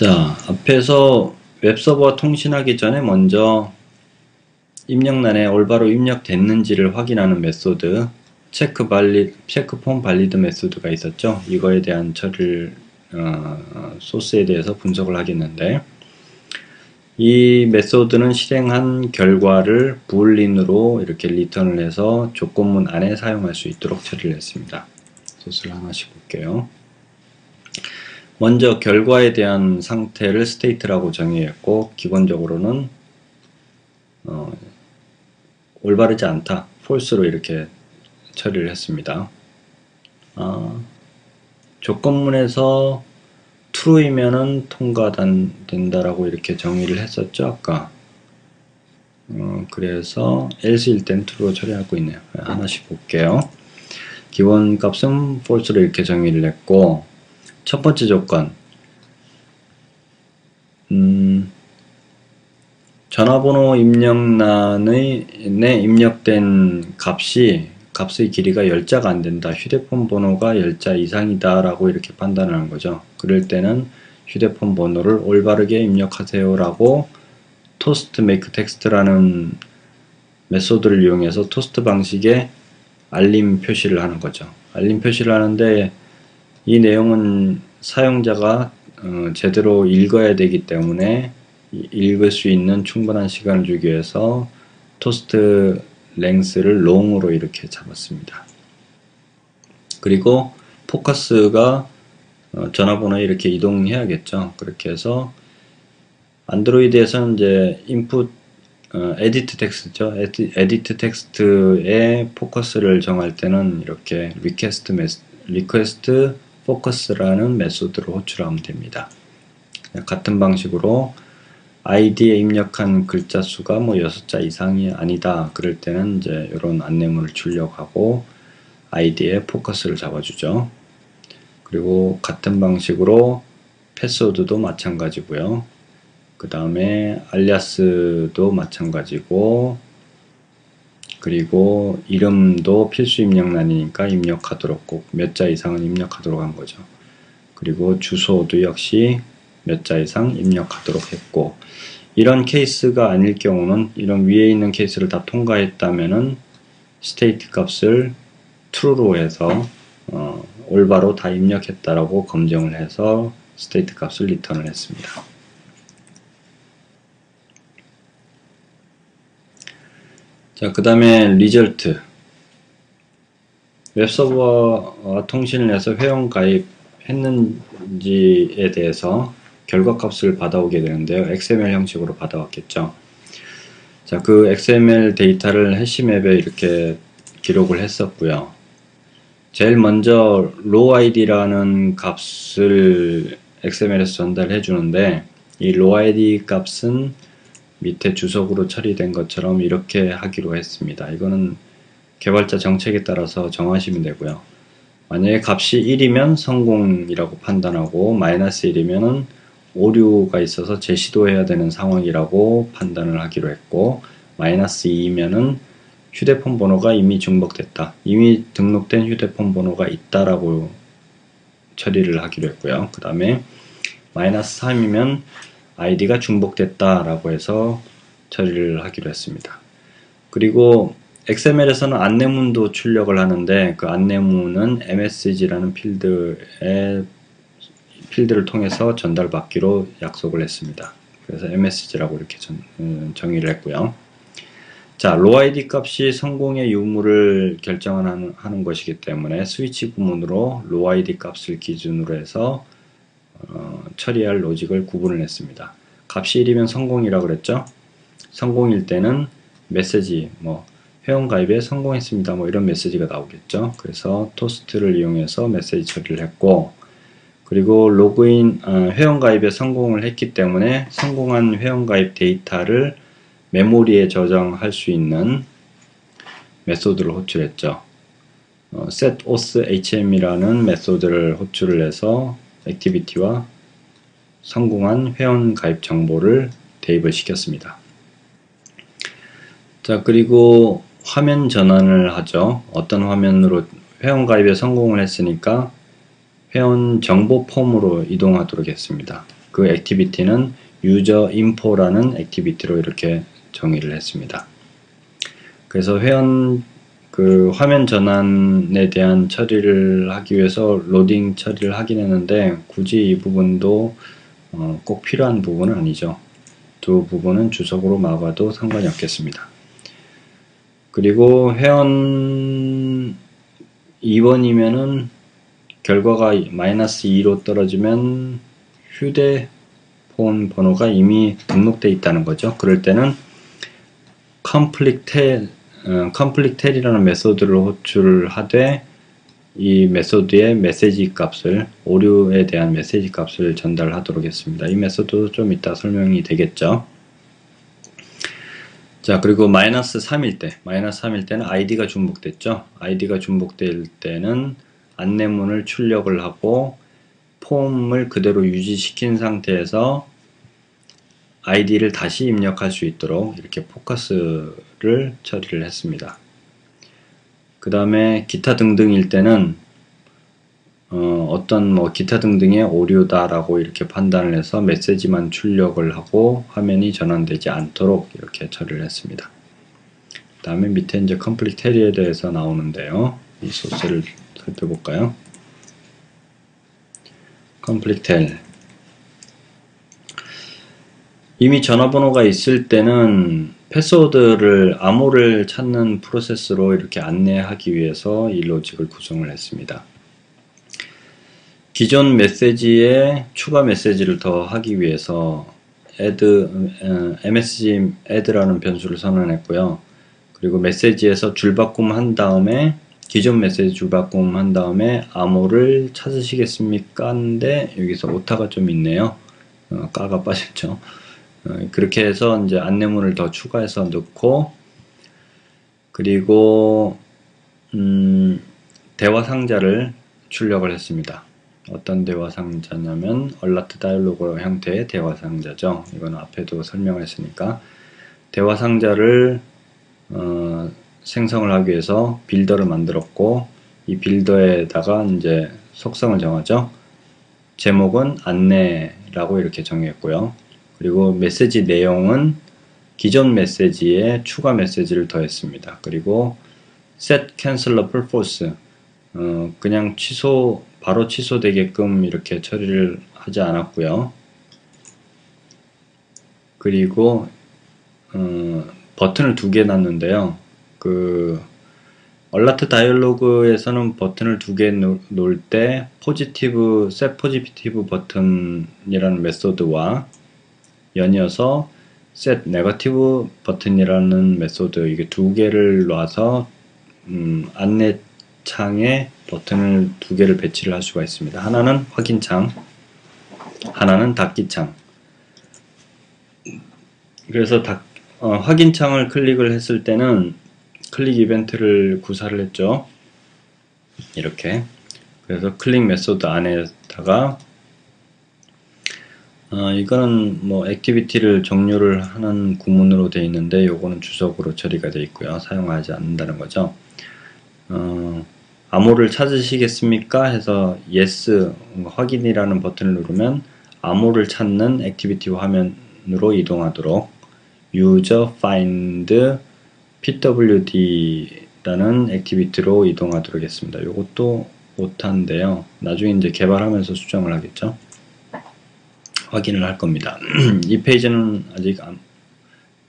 자, 앞에서 웹서버와 통신하기 전에 먼저 입력란에 올바로 입력됐는지를 확인하는 메소드 체크폼 발리드 메소드가 있었죠. 이거에 대한 처리를 소스에 대해서 분석을 하겠는데, 이 메소드는 실행한 결과를 부울린으로 이렇게 리턴을 해서 조건문 안에 사용할 수 있도록 처리를 했습니다. 소스를 하나씩 볼게요. 먼저 결과에 대한 상태를 state라고 정의했고, 기본적으로는 올바르지 않다, false로 이렇게 처리를 했습니다. 조건문에서 true이면은 통과된다라고 이렇게 정의를 했었죠, 아까. 그래서 else일 땐 true로 처리하고 있네요. 하나씩 볼게요. 기본 값은 false로 이렇게 정의를 했고, 첫 번째 조건, 전화번호 입력란에 입력된 값의 길이가 10자가 안 된다, 휴대폰 번호가 10자 이상이다 라고 이렇게 판단하는 거죠. 그럴 때는 휴대폰 번호를 올바르게 입력하세요 라고 toast make text라는 메소드를 이용해서 토스트 방식의 알림 표시를 하는 거죠. 알림 표시를 하는데, 이 내용은 사용자가 제대로 읽어야 되기 때문에 읽을 수 있는 충분한 시간을 주기 위해서 토스트 랭스를 long으로 이렇게 잡았습니다. 그리고 포커스가 전화번호에 이렇게 이동해야겠죠. 그렇게 해서 안드로이드에서는 이제 인풋 에디트 텍스트죠. 에디트 텍스트의 포커스를 정할 때는 이렇게 리퀘스트 포커스라는 메소드로 호출하면 됩니다. 같은 방식으로 id에 입력한 글자 수가 뭐 6자 이상이 아니다, 그럴 때는 이제 이런 안내문을 출력하고 하고 id에 포커스를 잡아주죠. 그리고 같은 방식으로 패스워드도 마찬가지고요. 그 다음에 알리아스도 마찬가지고, 그리고 이름도 필수 입력란이니까 입력하도록 꼭 몇 자 이상은 입력하도록 한 거죠. 그리고 주소도 역시 몇 자 이상 입력하도록 했고, 이런 케이스가 아닐 경우는, 이런 위에 있는 케이스를 다 통과했다면은 state 값을 true로 해서 올바로 다 입력했다라고 검증을 해서 state 값을 리턴을 했습니다. 자, 그 다음에 result. 웹서버와 통신을 해서 회원 가입했는지에 대해서 결과값을 받아오게 되는데요. XML 형식으로 받아왔겠죠. 자, 그 XML 데이터를 해시맵에 이렇게 기록을 했었고요. 제일 먼저 rowid라는 값을 XML에서 전달해 주는데, 이 rowid 값은 밑에 주석으로 처리된 것처럼 이렇게 하기로 했습니다. 이거는 개발자 정책에 따라서 정하시면 되고요. 만약에 값이 1이면 성공이라고 판단하고, -1이면 오류가 있어서 재시도해야 되는 상황이라고 판단을 하기로 했고, -2이면 휴대폰 번호가 이미 중복됐다, 이미 등록된 휴대폰 번호가 있다라고 처리를 하기로 했고요. 그 다음에 -3이면 아이디가 중복됐다 라고 해서 처리를 하기로 했습니다. 그리고 XML에서는 안내문도 출력을 하는데, 그 안내문은 msg라는 필드를 통해서 전달받기로 약속을 했습니다. 그래서 msg라고 이렇게 정의를 했고요. 자, rowid 값이 성공의 유무를 결정하는 것이기 때문에 스위치 구문으로 rowid 값을 기준으로 해서 처리할 로직을 구분을 했습니다. 값이 1이면 성공이라고 그랬죠. 성공일 때는 메시지, 뭐 회원 가입에 성공했습니다, 뭐 이런 메시지가 나오겠죠. 그래서 토스트를 이용해서 메시지 처리를 했고, 그리고 로그인 회원 가입에 성공을 했기 때문에 성공한 회원 가입 데이터를 메모리에 저장할 수 있는 메소드를 호출했죠. setAuthHM이라는 메소드를 호출을 해서 액티비티와 성공한 회원 가입 정보를 대입을 시켰습니다. 자, 그리고 화면 전환을 하죠. 어떤 화면으로, 회원 가입에 성공을 했으니까 회원 정보 폼으로 이동하도록 했습니다. 그 액티비티는 유저 인포라는 액티비티로 이렇게 정의를 했습니다. 그래서 회원 그 화면 전환에 대한 처리를 하기 위해서 로딩 처리를 하긴 했는데 굳이 이 부분도 꼭 필요한 부분은 아니죠. 두 부분은 주석으로 막아도 상관이 없겠습니다. 그리고 회원 2번이면은 결과가 -2로 떨어지면 휴대폰 번호가 이미 등록되어 있다는 거죠. 그럴 때는 컴플리텔이라는 메소드를 호출하되 이 메소드의 메시지 값을 오류에 대한 메시지 값을 전달하도록 했습니다. 이 메소드도 좀 이따 설명이 되겠죠. 자, 그리고 -3일 때는 ID가 중복됐죠. ID가 중복될 때는 안내문을 출력을 하고 폼을 그대로 유지시킨 상태에서 ID를 다시 입력할 수 있도록 이렇게 포커스를 처리를 했습니다. 그 다음에 기타 등등일 때는 어떤 기타 등등의 오류다라고 이렇게 판단을 해서 메시지만 출력을 하고 화면이 전환되지 않도록 이렇게 처리를 했습니다. 그 다음에 밑에 이제 컴플리트 텔에 대해서 나오는데요. 이 소스를 살펴볼까요? 컴플리트 텔. 이미 전화번호가 있을 때는 패스워드를 암호를 찾는 프로세스로 이렇게 안내하기 위해서 이 로직을 구성을 했습니다. 기존 메시지에 추가 메시지를 더 하기 위해서 msg add라는 변수를 선언했고요. 그리고 메시지에서 줄바꿈 한 다음에 기존 메시지 줄바꿈 한 다음에 암호를 찾으시겠습니까? 인데 여기서 오타가 좀 있네요. 까가 빠졌죠. 그렇게 해서 이제 안내문을 더 추가해서 넣고, 그리고 대화 상자를 출력을 했습니다. 어떤 대화 상자냐면 얼라트 다이얼로그 형태의 대화 상자죠. 이건 앞에도 설명을 했으니까 대화 상자를 생성을 하기 위해서 빌더를 만들었고, 이 빌더에다가 이제 속성을 정하죠. 제목은 안내라고 이렇게 정했고요. 그리고 메시지 내용은 기존 메시지에 추가 메시지를 더했습니다. 그리고 set cancelable false, 그냥 바로 취소되게끔 이렇게 처리를 하지 않았고요. 그리고 버튼을 2개 놨는데요. 얼라트 다이얼로그에서는 버튼을 2개 놓을 때 set positive 버튼이라는 메소드와 연이어서 set negative 버튼이라는 메소드, 이게 2개를 놔서 안내창에 버튼을 2개를 배치를 할 수가 있습니다. 하나는 확인창, 하나는 닫기창. 그래서 확인창을 클릭을 했을 때는 클릭 이벤트를 구사를 했죠. 이렇게. 그래서 클릭 메소드 안에다가 이거는 액티비티를 종료를 하는 구문으로 되어 있는데 요거는 주석으로 처리가 되어 있고요. 사용하지 않는다는 거죠. 암호를 찾으시겠습니까? 해서 yes, 확인이라는 버튼을 누르면 암호를 찾는 액티비티 화면으로 이동하도록 user find pwd라는 액티비티로 이동하도록 했습니다. 요것도 오타인데요. 나중에 이제 개발하면서 수정을 하겠죠. 확인을 할 겁니다. 이 페이지는 아직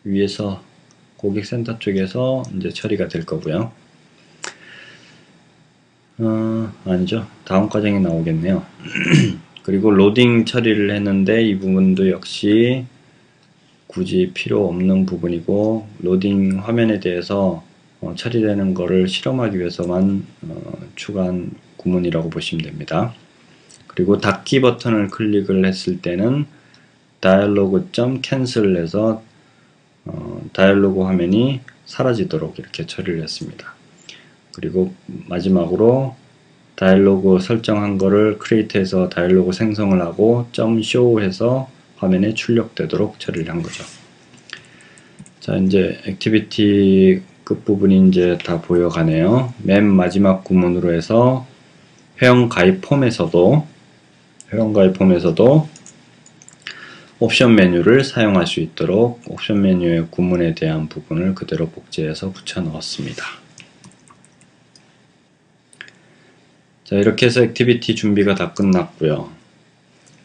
위에서 고객센터 쪽에서 이제 처리가 될 거고요. 아니죠. 다음 과정에 나오겠네요. 그리고 로딩 처리를 했는데 이 부분도 역시 굳이 필요 없는 부분이고, 로딩 화면에 대해서 처리되는 거를 실험하기 위해서만 추가한 구문이라고 보시면 됩니다. 그리고 닫기 버튼을 클릭을 했을 때는 dialog.cancel 해서 다이얼로그 화면이 사라지도록 이렇게 처리를 했습니다. 그리고 마지막으로 다이얼로그 설정한 거를 create해서 다이얼로그 생성을 하고 .show 해서 화면에 출력되도록 처리를 한 거죠. 자, 이제 액티비티 끝부분이 이제 다 보여가네요. 맨 마지막 구문으로 해서 회원 가입 폼에서도 옵션 메뉴를 사용할 수 있도록 옵션 메뉴의 구문에 대한 부분을 그대로 복제해서 붙여 넣었습니다. 자, 이렇게 해서 액티비티 준비가 다 끝났고요.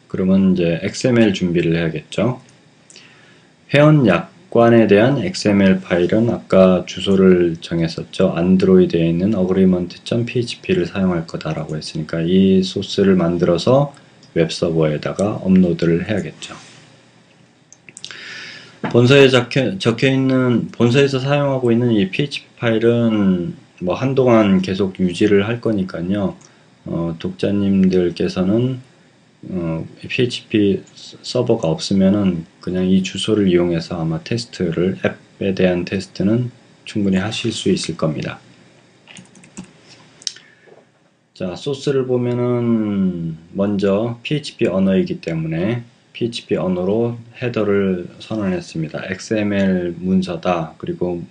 그러면 이제 XML 준비를 해야겠죠. 회원 약관에 대한 XML 파일은 아까 주소를 정했었죠. 안드로이드에 있는 agreement.php를 사용할 거다라고 했으니까 이 소스를 만들어서 웹 서버에다가 업로드를 해야겠죠. 본서에 적혀 있는, 본서에서 사용하고 있는 이 PHP 파일은 뭐 한동안 계속 유지를 할 거니까요. 독자님들께서는 PHP 서버가 없으면은 그냥 이 주소를 이용해서 아마 테스트를, 앱에 대한 테스트는 충분히 하실 수 있을 겁니다. 자, 소스를 보면은 먼저 PHP 언어이기 때문에 PHP 언어로 헤더를 선언했습니다. XML 문서다. 그리고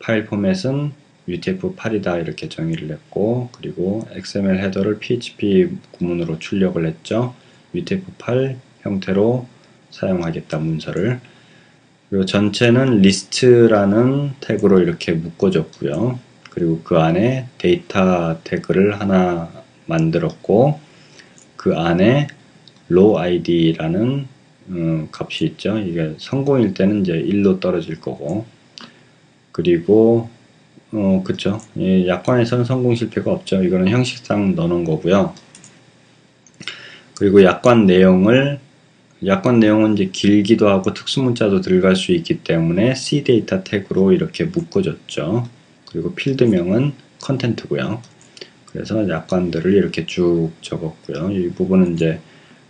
파일 포맷은 UTF-8이다 이렇게 정의를 했고, 그리고 XML 헤더를 PHP 구문으로 출력을 했죠. UTF-8 형태로 사용하겠다 문서를. 그리고 전체는 리스트라는 태그로 이렇게 묶어줬고요. 그리고 그 안에 데이터 태그를 하나 만들었고, 그 안에 low id라는 값이 있죠. 이게 성공일 때는 이제 1로 떨어질 거고, 그리고 그쵸. 이 약관에서는 성공 실패가 없죠. 이거는 형식상 넣어놓은 거고요. 그리고 약관 내용은 이제 길기도 하고 특수문자도 들어갈 수 있기 때문에 cdata 태그로 이렇게 묶어줬죠. 그리고 필드명은 컨텐트고요. 그래서 약관들을 이렇게 쭉 적었고요. 이 부분은 이제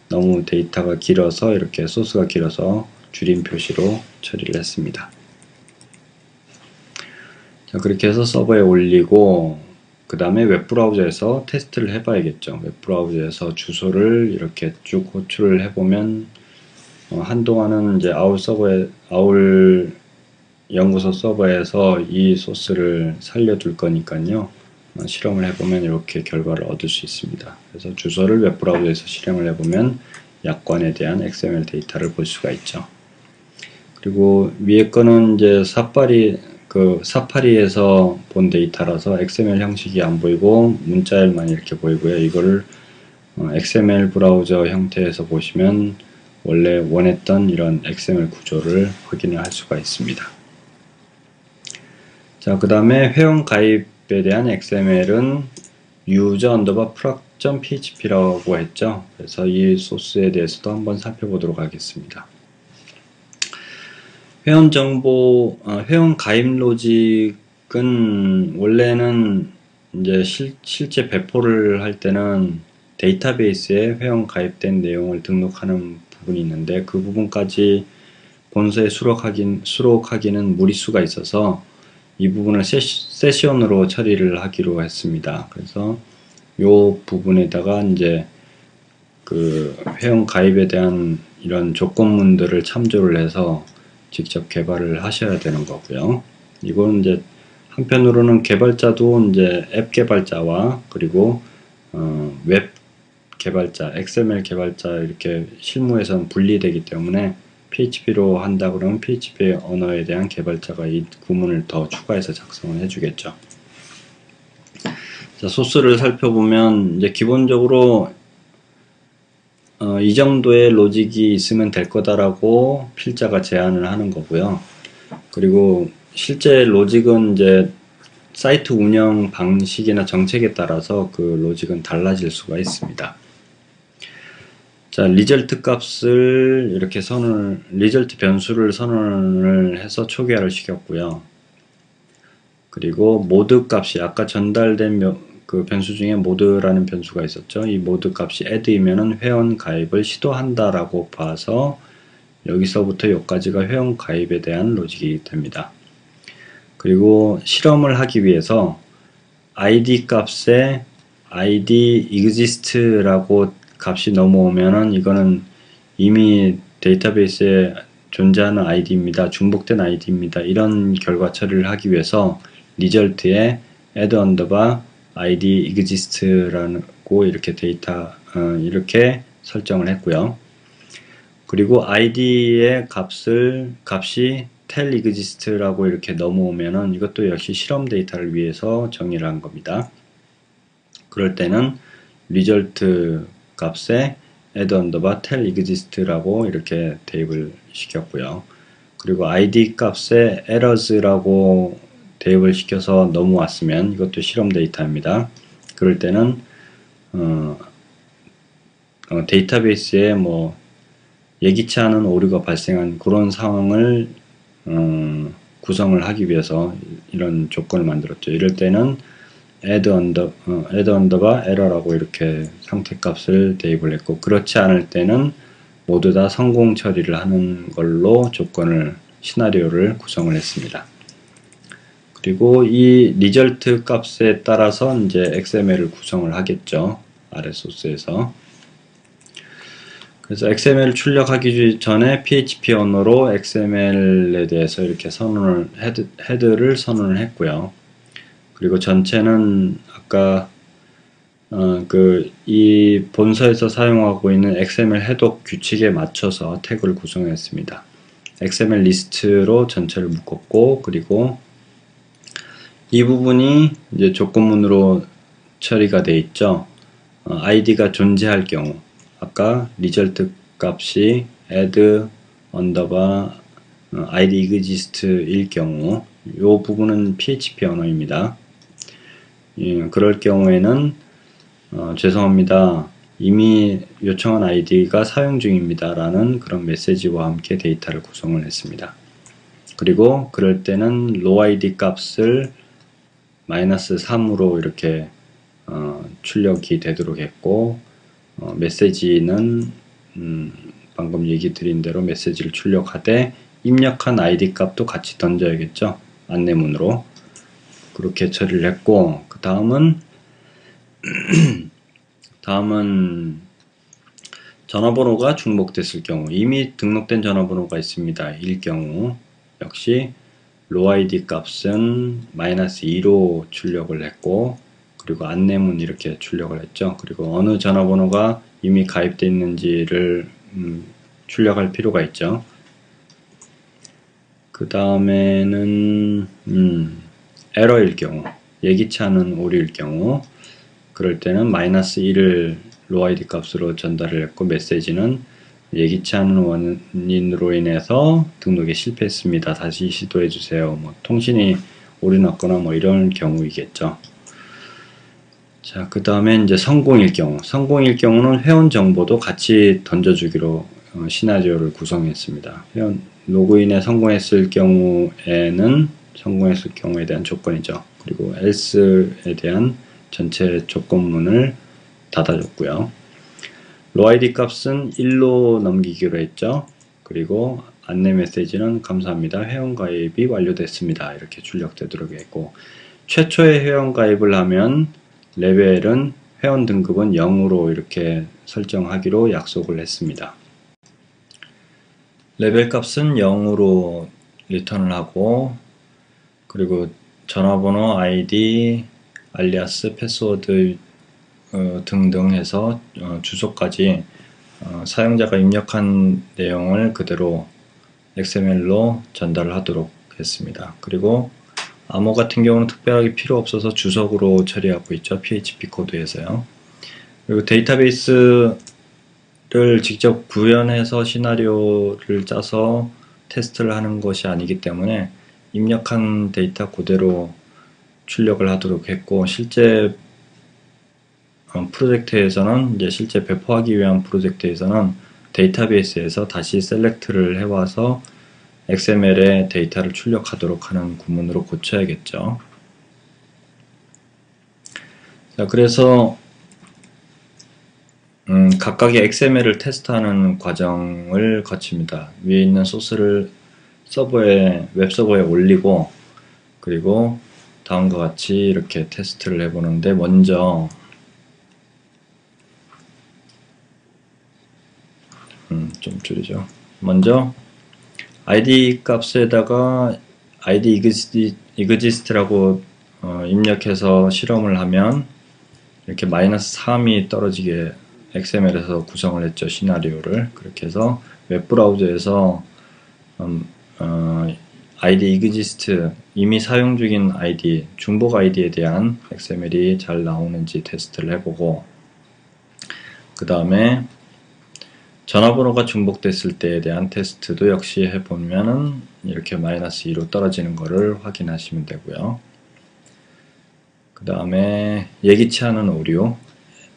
너무 데이터가 길어서 이렇게 소스가 길어서 줄임 표시로 처리를 했습니다. 자, 그렇게 해서 서버에 올리고 그 다음에 웹브라우저에서 테스트를 해봐야겠죠. 웹브라우저에서 주소를 이렇게 쭉 호출을 해보면 한동안은 이제 아울 연구소 서버에서 이 소스를 살려둘 거니까요. 실험을 해보면 이렇게 결과를 얻을 수 있습니다. 그래서 주소를 웹브라우저에서 실행을 해보면 약관에 대한 XML 데이터를 볼 수가 있죠. 그리고 위에 거는 이제 사파리에서 본 데이터라서 XML 형식이 안 보이고 문자열만 이렇게 보이고요. 이거를 XML 브라우저 형태에서 보시면 원래 원했던 이런 XML 구조를 확인할 수가 있습니다. 자, 그 다음에 회원 가입에 대한 XML은 user_product.php라고 했죠. 그래서 이 소스에 대해서도 한번 살펴보도록 하겠습니다. 회원 정보, 회원 가입 로직은 원래는 이제 실제 배포를 할 때는 데이터베이스에 회원 가입된 내용을 등록하는 부분이 있는데 그 부분까지 본서에 수록하기는 무리수가 있어서 이 부분을 세션으로 처리를 하기로 했습니다. 그래서 이 부분에다가 이제 그 회원 가입에 대한 이런 조건문들을 참조를 해서 직접 개발을 하셔야 되는 거고요. 이건 이제 한편으로는 개발자도 이제 앱 개발자와 그리고 웹 개발자, XML 개발자 이렇게 실무에서는 분리되기 때문에 PHP로 한다 그러면 PHP 언어에 대한 개발자가 이 구문을 더 추가해서 작성을 해주겠죠. 자, 소스를 살펴보면 이제 기본적으로 이 정도의 로직이 있으면 될 거다라고 필자가 제안을 하는 거고요. 그리고 실제 로직은 이제 사이트 운영 방식이나 정책에 따라서 그 로직은 달라질 수가 있습니다. 자, 리절트 값을 이렇게 리절트 변수를 선언을 해서 초기화를 시켰고요. 그리고 모드 값이 아까 전달된 그 변수 중에 모드라는 변수가 있었죠. 이 모드 값이 add이면은 회원 가입을 시도한다라고 봐서 여기서부터 여기까지가 회원 가입에 대한 로직이 됩니다. 그리고 실험을 하기 위해서 id 값에 id exist라고 값이 넘어오면은 이거는 이미 데이터베이스에 존재하는 id입니다. 중복된 id입니다. 이런 결과 처리를 하기 위해서 리절트에 add id exist라고 이렇게 이렇게 설정을 했고요. 그리고 id의 값이 tell exist라고 이렇게 넘어오면은 이것도 역시 실험 데이터를 위해서 정의를 한 겁니다. 그럴 때는 result 값에 add underbar tell exist라고 이렇게 대입을 시켰고요. 그리고 id 값에 errors라고 대입을 시켜서 넘어왔으면 이것도 실험 데이터입니다. 그럴 때는 데이터베이스에 뭐 예기치 않은 오류가 발생한 그런 상황을 구성을 하기 위해서 이런 조건을 만들었죠. 이럴 때는 add underbar error라고 이렇게 상태값을 대입을 했고, 그렇지 않을 때는 모두 다 성공 처리를 하는 걸로 시나리오를 구성을 했습니다. 그리고 이 result 값에 따라서 이제 XML을 구성을 하겠죠. 아래 소스에서. 그래서 XML을 출력하기 전에 PHP 언어로 XML에 대해서 이렇게 헤드를 선언을 했고요. 그리고 전체는 아까 이 본서에서 사용하고 있는 XML 해독 규칙에 맞춰서 태그를 구성했습니다. XML 리스트로 전체를 묶었고, 그리고 이 부분이 이제 조건문으로 처리가 되어 있죠. id가 존재할 경우, 아까 result 값이 add underbar id exist일 경우, 이 부분은 PHP 언어입니다. 그럴 경우에는 죄송합니다. 이미 요청한 id가 사용 중입니다. 라는 그런 메시지와 함께 데이터를 구성을 했습니다. 그리고 그럴 때는 row id 값을 -3으로 이렇게 출력이 되도록 했고, 메시지는 방금 얘기 드린 대로 메시지를 출력하되 입력한 id 값도 같이 던져야겠죠. 안내문으로. 그렇게 처리를 했고, 그 다음은 전화번호가 중복됐을 경우, 이미 등록된 전화번호가 있습니다. 일 경우 역시 row id 값은 -2로 출력을 했고, 그리고 안내문 이렇게 출력을 했죠. 그리고 어느 전화번호가 이미 가입되어 있는지를 출력할 필요가 있죠. 그 다음에는 에러일 경우, 예기치 않은 오류일 경우, 그럴 때는 -1을 row id 값으로 전달을 했고, 메시지는 예기치 않은 원인으로 인해서 등록에 실패했습니다. 다시 시도해 주세요. 뭐 통신이 오류 났거나 뭐 이런 경우이겠죠. 자, 그 다음에 이제 성공일 경우는 회원 정보도 같이 던져주기로 시나리오를 구성했습니다. 회원 로그인에 성공했을 경우에 대한 조건이죠. 그리고 else에 대한 전체 조건문을 닫아줬고요. row id 값은 1로 넘기기로 했죠. 그리고 안내 메시지는 감사합니다. 회원 가입이 완료됐습니다. 이렇게 출력되도록 했고, 최초의 회원 가입을 하면 레벨은 회원 등급은 0으로 이렇게 설정하기로 약속을 했습니다. 레벨 값은 0으로 리턴을 하고, 그리고 전화번호, 아이디, 알리아스, 패스워드 등등 해서 주소까지 사용자가 입력한 내용을 그대로 XML로 전달을 하도록 했습니다. 그리고 암호 같은 경우는 특별하게 필요 없어서 주석으로 처리하고 있죠. PHP 코드에서요. 그리고 데이터베이스를 직접 구현해서 시나리오를 짜서 테스트를 하는 것이 아니기 때문에 입력한 데이터 그대로 출력을 하도록 했고, 실제 프로젝트에서는 실제 배포하기 위한 프로젝트에서는 데이터베이스에서 다시 셀렉트를 해와서 XML에 데이터를 출력하도록 하는 구문으로 고쳐야겠죠. 자, 그래서 각각의 XML을 테스트하는 과정을 거칩니다. 위에 있는 소스를 웹서버에 올리고, 그리고 다음과 같이 이렇게 테스트를 해보는데, 먼저 좀 줄이죠. 먼저 id 값에다가 id exist라고 입력해서 실험을 하면 이렇게 -3이 떨어지게 XML에서 구성을 했죠. 시나리오를. 그렇게 해서 웹브라우저에서 id exist 이미 사용 중인 id, 중복 id에 대한 XML이 잘 나오는지 테스트를 해보고, 그 다음에 전화번호가 중복됐을 때에 대한 테스트도 역시 해보면은 이렇게 -2로 떨어지는 거를 확인하시면 되고요. 그 다음에 예기치 않은 오류,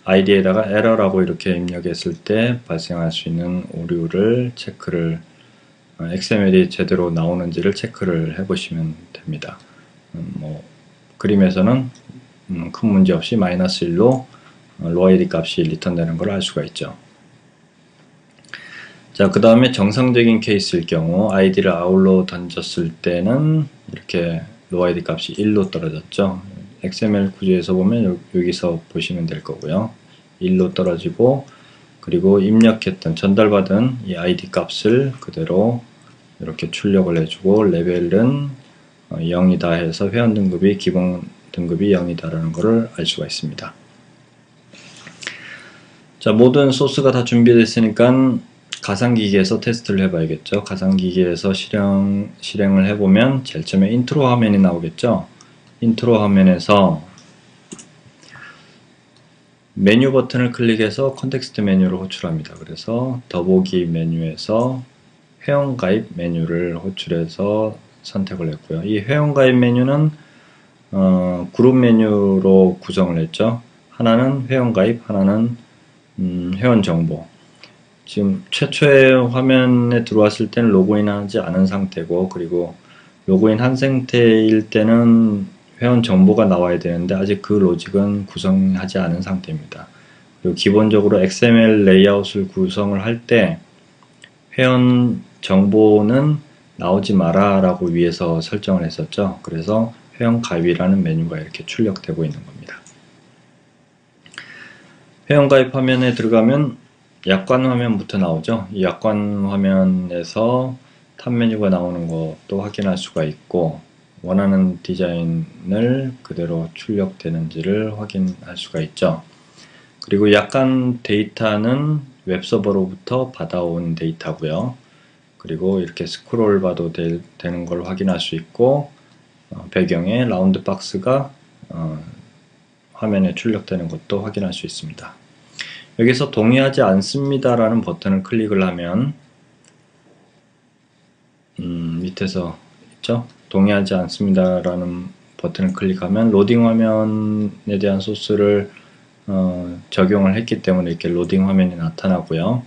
id에다가 에러라고 이렇게 입력했을 때 발생할 수 있는 오류를 체크를, XML이 제대로 나오는지를 체크를 해 보시면 됩니다. 그림에서는 큰 문제 없이 -1로 loid 값이 리턴되는 걸 알 수가 있죠. 자, 그 다음에 정상적인 케이스일 경우 id를 out로 던졌을 때는 이렇게 loid 값이 1로 떨어졌죠. XML 구조에서 보면 여기서 보시면 될 거고요. 1로 떨어지고, 그리고 입력했던 전달받은 이 id 값을 그대로 이렇게 출력을 해주고, 레벨은 0이다 해서 회원 등급이 기본 등급이 0이다 라는 것을 알 수가 있습니다. 자, 모든 소스가 다 준비됐으니까 가상기기에서 테스트를 해봐야겠죠. 가상기기에서 실행을 해보면 제일 처음에 인트로 화면이 나오겠죠. 인트로 화면에서 메뉴 버튼을 클릭해서 컨텍스트 메뉴를 호출합니다. 그래서 더보기 메뉴에서 회원가입 메뉴를 호출해서 선택을 했고요. 이 회원가입 메뉴는 그룹 메뉴로 구성을 했죠. 하나는 회원가입, 하나는 회원정보. 지금 최초의 화면에 들어왔을 때는 로그인 하지 않은 상태고, 그리고 로그인 한 상태일 때는 회원 정보가 나와야 되는데 아직 그 로직은 구성하지 않은 상태입니다. 그리고 기본적으로 XML 레이아웃을 구성을 할 때 회원 정보는 나오지 마라 라고 위에서 설정을 했었죠. 그래서 회원 가입이라는 메뉴가 이렇게 출력되고 있는 겁니다. 회원 가입 화면에 들어가면 약관 화면부터 나오죠. 이 약관 화면에서 탑 메뉴가 나오는 것도 확인할 수가 있고, 원하는 디자인을 그대로 출력되는지를 확인할 수가 있죠. 그리고 약관 데이터는 웹서버로부터 받아온 데이터고요. 그리고 이렇게 스크롤 봐도 되는 걸 확인할 수 있고, 배경에 라운드 박스가 화면에 출력되는 것도 확인할 수 있습니다. 여기서 동의하지 않습니다 라는 버튼을 클릭을 하면 밑에서 있죠? 동의하지 않습니다 라는 버튼을 클릭하면 로딩 화면에 대한 소스를 적용을 했기 때문에 이렇게 로딩 화면이 나타나고요.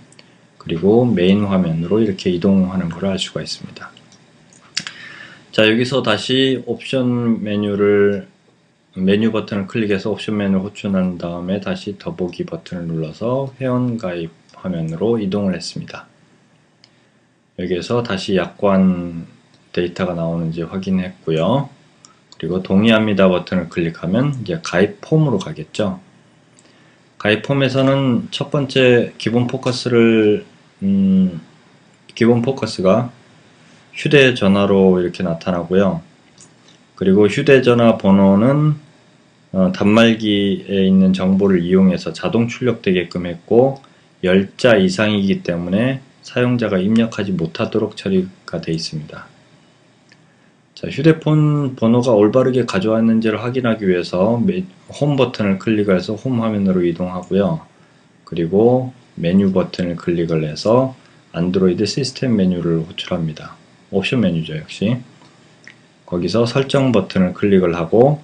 그리고 메인 화면으로 이렇게 이동하는 걸 알 수가 있습니다. 자, 여기서 다시 옵션 메뉴 버튼을 클릭해서 옵션 메뉴를 호출한 다음에 다시 더보기 버튼을 눌러서 회원 가입 화면으로 이동을 했습니다. 여기에서 다시 약관 데이터가 나오는지 확인했고요. 그리고 동의합니다 버튼을 클릭하면 이제 가입 폼으로 가겠죠. 가입 폼에서는 첫 번째 기본 포커스가 휴대전화로 이렇게 나타나고요. 그리고 휴대전화 번호는 단말기에 있는 정보를 이용해서 자동 출력되게끔 했고, 10자 이상이기 때문에 사용자가 입력하지 못하도록 처리가 되어 있습니다. 자, 휴대폰 번호가 올바르게 가져왔는지를 확인하기 위해서 홈 버튼을 클릭해서 홈 화면으로 이동하고요. 그리고 메뉴 버튼을 클릭을 해서 안드로이드 시스템 메뉴를 호출합니다. 옵션 메뉴죠, 역시. 거기서 설정 버튼을 클릭을 하고,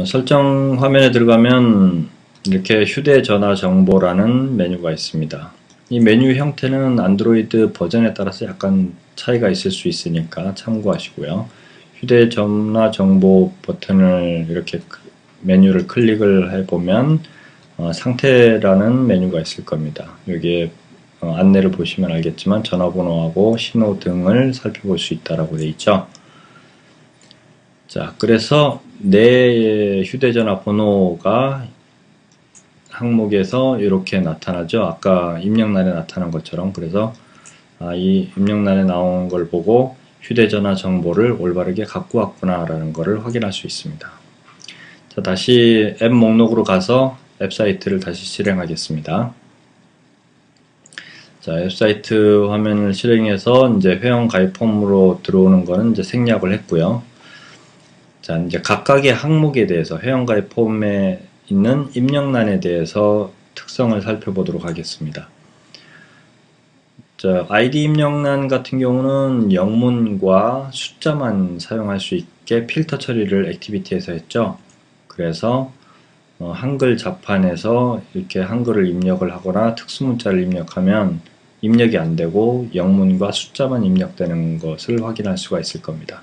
설정 화면에 들어가면 이렇게 휴대전화 정보라는 메뉴가 있습니다. 이 메뉴 형태는 안드로이드 버전에 따라서 약간 차이가 있을 수 있으니까 참고하시고요. 휴대전화 정보 버튼을 이렇게 메뉴를 클릭을 해보면 상태라는 메뉴가 있을 겁니다. 여기에 안내를 보시면 알겠지만 전화번호하고 신호 등을 살펴볼 수 있다라고 되어 있죠. 자, 그래서 내 휴대전화 번호가 항목에서 이렇게 나타나죠. 아까 입력란에 나타난 것처럼. 그래서 이 입력란에 나온 걸 보고 휴대전화 정보를 올바르게 갖고 왔구나 라는 것을 확인할 수 있습니다. 자, 다시 앱 목록으로 가서 앱 사이트를 다시 실행하겠습니다. 자, 웹사이트 화면을 실행해서 이제 회원 가입 폼으로 들어오는 거는 이제 생략을 했고요. 자, 이제 각각의 항목에 대해서 회원 가입 폼에 있는 입력란에 대해서 특성을 살펴보도록 하겠습니다. 자, 아이디 입력란 같은 경우는 영문과 숫자만 사용할 수 있게 필터 처리를 액티비티에서 했죠. 그래서 한글 자판에서 이렇게 한글을 입력을 하거나 특수문자를 입력하면 입력이 안 되고 영문과 숫자만 입력되는 것을 확인할 수가 있을 겁니다.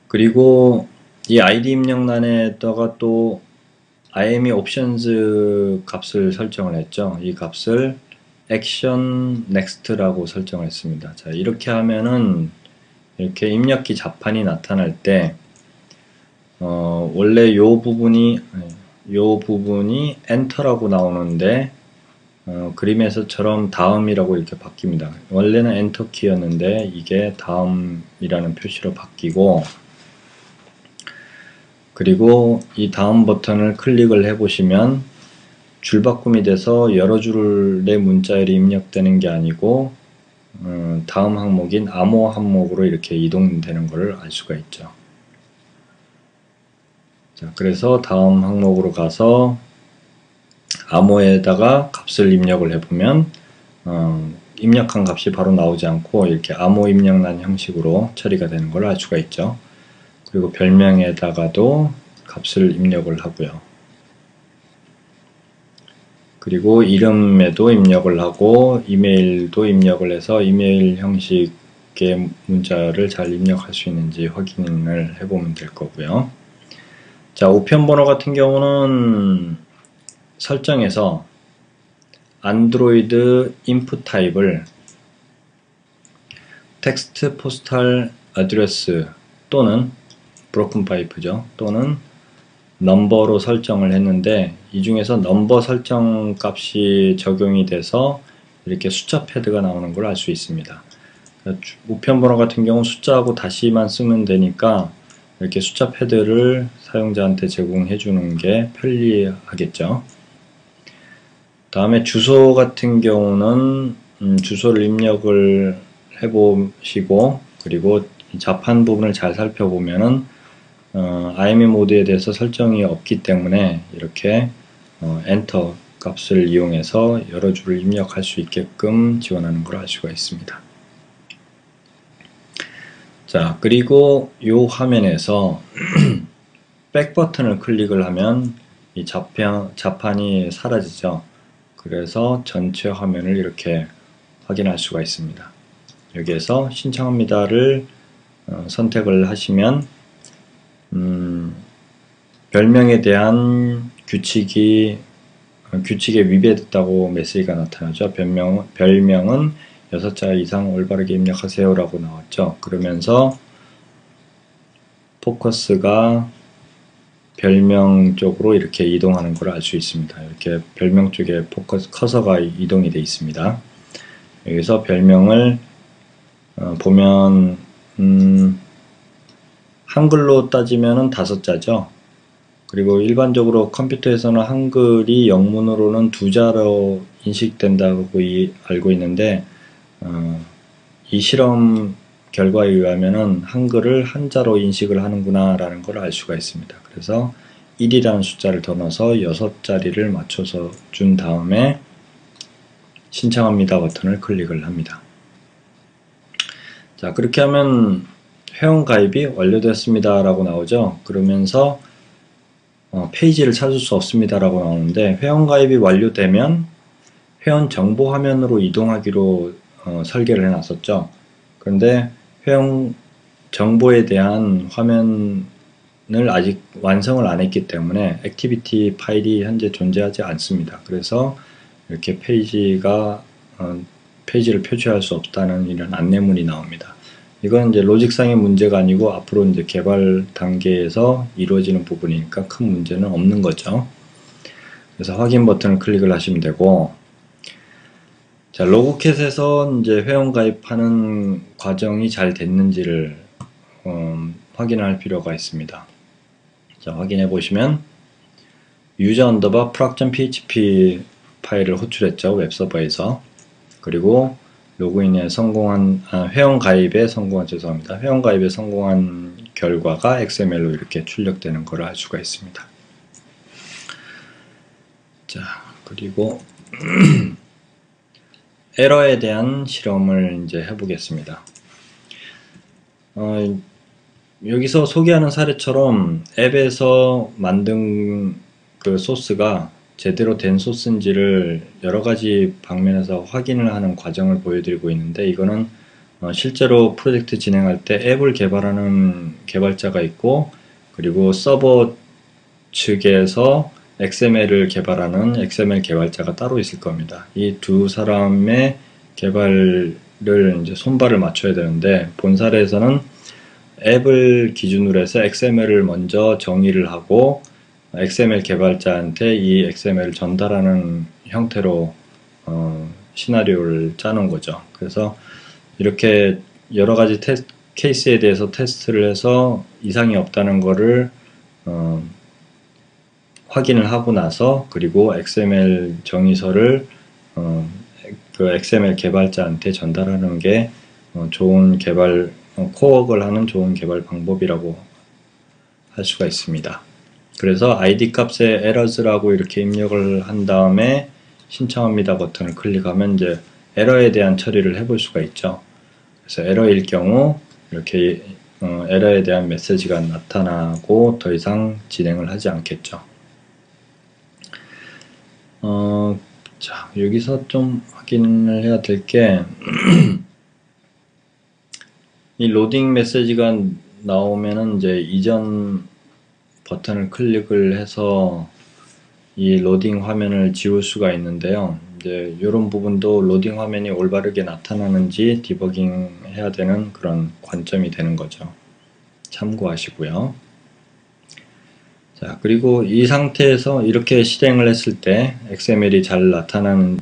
그리고 이 아이디 입력란에다가 또 IME options 값을 설정을 했죠. 이 값을 action next라고 설정을 했습니다. 자, 이렇게 하면은 이렇게 입력기 자판이 나타날 때 원래 요 부분이 엔터라고 나오는데 그림에서처럼 다음이라고 이렇게 바뀝니다. 원래는 엔터 키였는데 이게 다음이라는 표시로 바뀌고, 그리고 이 다음 버튼을 클릭을 해 보시면 줄바꿈이 돼서 여러 줄의 문자열이 입력되는 게 아니고 다음 항목인 암호 항목으로 이렇게 이동되는 것을 알 수가 있죠. 자, 그래서 다음 항목으로 가서 암호에다가 값을 입력을 해보면 입력한 값이 바로 나오지 않고 이렇게 암호 입력란 형식으로 처리가 되는 걸 알 수가 있죠. 그리고 별명에다가도 값을 입력을 하고요. 그리고 이름에도 입력을 하고 이메일도 입력을 해서 이메일 형식의 문자를 잘 입력할 수 있는지 확인을 해보면 될 거고요. 자, 우편번호 같은 경우는 설정에서 안드로이드 인풋 타입을 텍스트 포스탈 어드레스 또는 브로큰 파이프죠. 또는 넘버로 설정을 했는데 이 중에서 넘버 설정 값이 적용이 돼서 이렇게 숫자 패드가 나오는 걸 알 수 있습니다. 우편번호 같은 경우 숫자하고 다시만 쓰면 되니까 이렇게 숫자 패드를 사용자한테 제공해 주는 게 편리하겠죠. 다음에 주소 같은 경우는 주소를 입력을 해 보시고, 그리고 자판 부분을 잘 살펴보면은 IME 모드에 대해서 설정이 없기 때문에 이렇게 엔터 값을 이용해서 여러 줄을 입력할 수 있게끔 지원하는 걸 알 수가 있습니다. 자, 그리고 이 화면에서 백 버튼을 클릭을 하면 이 자판이 사라지죠. 그래서 전체 화면을 이렇게 확인할 수가 있습니다. 여기에서 신청합니다를 선택을 하시면 별명에 대한 규칙에 위배됐다고 메시지가 나타나죠. 별명은 6자 이상 올바르게 입력하세요 라고 나왔죠. 그러면서 포커스가 별명 쪽으로 이렇게 이동하는 걸 알 수 있습니다. 이렇게 별명 쪽에 커서가 이동이 되어 있습니다. 여기서 별명을 보면 한글로 따지면은 5자죠. 그리고 일반적으로 컴퓨터에서는 한글이 영문으로는 2자로 인식된다고 알고 있는데 이 실험 결과에 의하면은 한글을 한자로 인식을 하는구나 라는 걸 알 수가 있습니다. 그래서 1이라는 숫자를 더 넣어서 6자리를 맞춰서 준 다음에 신청합니다 버튼을 클릭을 합니다. 자, 그렇게 하면 회원 가입이 완료되었습니다 라고 나오죠. 그러면서 페이지를 찾을 수 없습니다 라고 나오는데, 회원 가입이 완료되면 회원 정보 화면으로 이동하기로 설계를 해놨었죠. 그런데 회원 정보에 대한 화면을 아직 완성을 안 했기 때문에 액티비티 파일이 현재 존재하지 않습니다. 그래서 이렇게 페이지를 표시할 수 없다는 이런 안내문이 나옵니다. 이건 이제 로직상의 문제가 아니고 앞으로 이제 개발 단계에서 이루어지는 부분이니까 큰 문제는 없는 거죠. 그래서 확인 버튼을 클릭을 하시면 되고, 자, 로그캣에서 이제 회원 가입하는 과정이 잘 됐는지를 확인할 필요가 있습니다. 자, 확인해 보시면 user_proc.php 파일을 호출했죠. 웹서버에서. 그리고 로그인에 성공한 회원 가입에 성공한 죄송합니다. 회원 가입에 성공한 결과가 XML로 이렇게 출력되는 걸 알 수가 있습니다. 자, 그리고 에러에 대한 실험을 이제 해보겠습니다. 여기서 소개하는 사례처럼 앱에서 만든 그 소스가 제대로 된 소스인지를 여러가지 방면에서 확인을 하는 과정을 보여드리고 있는데, 이거는 실제로 프로젝트 진행할 때 앱을 개발하는 개발자가 있고, 그리고 서버 측에서 XML을 개발하는 XML 개발자가 따로 있을 겁니다. 이 두 사람의 개발을 이제 손발을 맞춰야 되는데, 본 사례에서는 앱을 기준으로 해서 XML을 먼저 정의를 하고 XML 개발자한테 이 XML을 전달하는 형태로 시나리오를 짜는 거죠. 그래서 이렇게 여러 가지 케이스에 대해서 테스트를 해서 이상이 없다는 거를 확인을 하고 나서, 그리고 XML 정의서를 그 XML 개발자한테 전달하는 게 좋은 개발, 코웍을 하는 좋은 개발 방법이라고 할 수가 있습니다. 그래서 id 값에 errors라고 이렇게 입력을 한 다음에 신청합니다 버튼을 클릭하면 이제 에러에 대한 처리를 해볼 수가 있죠. 그래서 에러일 경우 이렇게 에러에 대한 메시지가 나타나고 더 이상 진행을 하지 않겠죠. 자, 여기서 좀 확인을 해야 될 게, 이 로딩 메시지가 나오면은 이제 이전 버튼을 클릭을 해서 이 로딩 화면을 지울 수가 있는데요. 이제 이런 부분도 로딩 화면이 올바르게 나타나는지 디버깅 해야 되는 그런 관점이 되는 거죠. 참고하시고요. 자, 그리고 이 상태에서 이렇게 실행을 했을 때 XML이 잘 나타나는,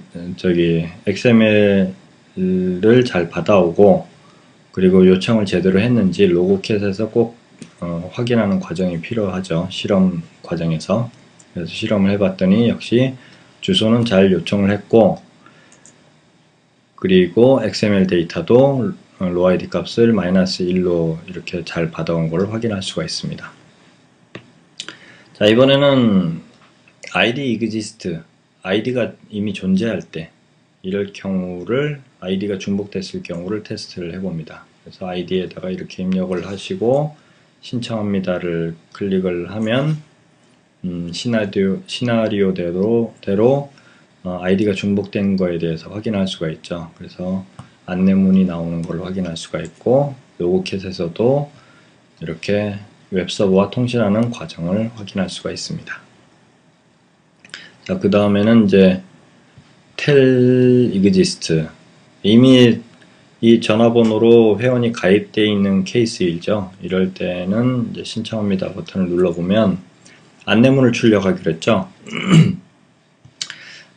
XML을 잘 받아오고, 그리고 요청을 제대로 했는지 로그캣에서 꼭 확인하는 과정이 필요하죠. 실험 과정에서. 그래서 실험을 해봤더니 역시 주소는 잘 요청을 했고, 그리고 XML 데이터도 로아이디 값을 -1로 이렇게 잘 받아온 걸 확인할 수가 있습니다. 자, 이번에는 id exist, id가 이미 존재할 때, 이럴 경우를, id가 중복됐을 경우를 테스트를 해봅니다. 그래서 id에다가 이렇게 입력을 하시고 신청합니다를 클릭을 하면 시나리오대로 id가 중복된 거에 대해서 확인할 수가 있죠. 그래서 안내문이 나오는 걸 확인할 수가 있고, 로그캣에서도 이렇게 웹서버와 통신하는 과정을 확인할 수가 있습니다. 자, 그 다음에는 이제 tell exist, 이미 이 전화번호로 회원이 가입되어 있는 케이스이죠. 이럴 때는 이제 신청합니다 버튼을 눌러보면 안내문을 출력하기로 했죠.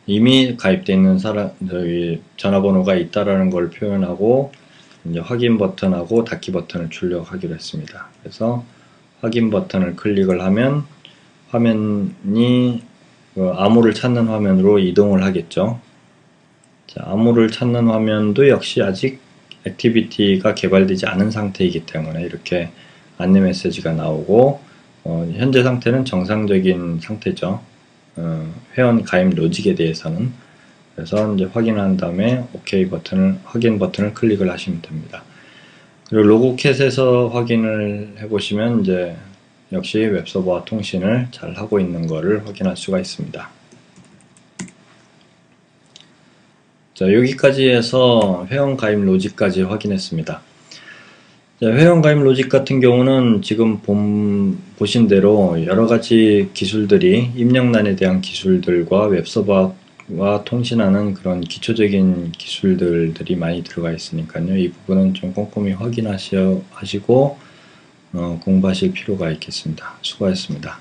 이미 가입되어 있는 전화번호가 있다라는 걸 표현하고, 이제 확인 버튼하고 닫기 버튼을 출력하기로 했습니다. 그래서 확인 버튼을 클릭을 하면 화면이 암호를 찾는 화면으로 이동을 하겠죠. 자, 암호를 찾는 화면도 역시 아직 액티비티가 개발되지 않은 상태이기 때문에 이렇게 안내 메시지가 나오고, 현재 상태는 정상적인 상태죠. 회원 가입 로직에 대해서는. 그래서 이제 확인한 다음에 OK 버튼을, 확인 버튼을 클릭을 하시면 됩니다. 그리고 로그캣에서 확인을 해보시면 이제 역시 웹서버와 통신을 잘 하고 있는 것을 확인할 수가 있습니다. 자, 여기까지 해서 회원 가입 로직까지 확인했습니다. 자, 회원 가입 로직 같은 경우는 지금 보신 대로 여러가지 기술들이, 입력란에 대한 기술들과 웹서버와 통신하는 그런 기초적인 기술들이 많이 들어가 있으니까요. 이 부분은 좀 꼼꼼히 확인하시고 공부하실 필요가 있겠습니다. 수고하셨습니다.